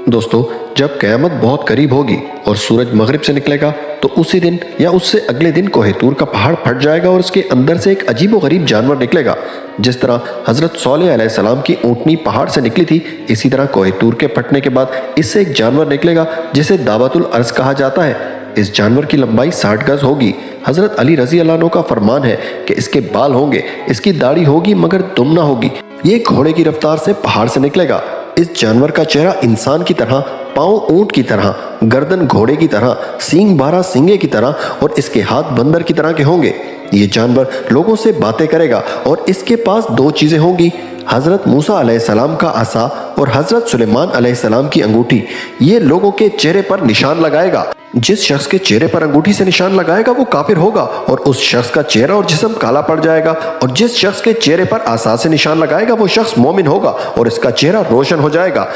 दोस्तों, जब क़यामत बहुत करीब होगी और सूरज मगरिब से निकलेगा तो उसी दिन या उससे अगले दिन कोहितूर का पहाड़ फट जाएगा और उसके अंदर से एक अजीबोगरीब जानवर निकलेगा। जिस तरह हज़रत सौलेह अलैहिस्सलाम की ऊँटनी पहाड़ से निकली थी, इसी तरह कोहितूर के फटने के बाद इससे एक जानवर निकलेगा जिसे दावतुल अर्ज़ कहा जाता है। इस जानवर की लंबाई 60 गज होगी। हज़रत अली रज़ी अल्लाह अन्हु का फरमान है कि इसके बाल होंगे, इसकी दाढ़ी होगी मगर दुम ना होगी। ये घोड़े की रफ्तार से पहाड़ से निकलेगा। इस जानवर का चेहरा इंसान की तरह, पाँव ऊंट की तरह, गर्दन घोड़े की तरह, सींग 12 सींगे की तरह और इसके हाथ बंदर की तरह के होंगे। ये जानवर लोगों से बातें करेगा और इसके पास दो चीज़ें होंगी, हज़रत मूसा अलैहिस्सलाम का असा और हज़रत सुलेमान अलैहिस्सलाम की अंगूठी। ये लोगों के चेहरे पर निशान लगाएगा। जिस शख्स के चेहरे पर अंगूठी से निशान लगाएगा वो काफिर होगा और उस शख्स का चेहरा और जिस्म काला पड़ जाएगा, और जिस शख्स के चेहरे पर आसा से निशान लगाएगा वो शख्स मोमिन होगा और इसका चेहरा रोशन हो जाएगा।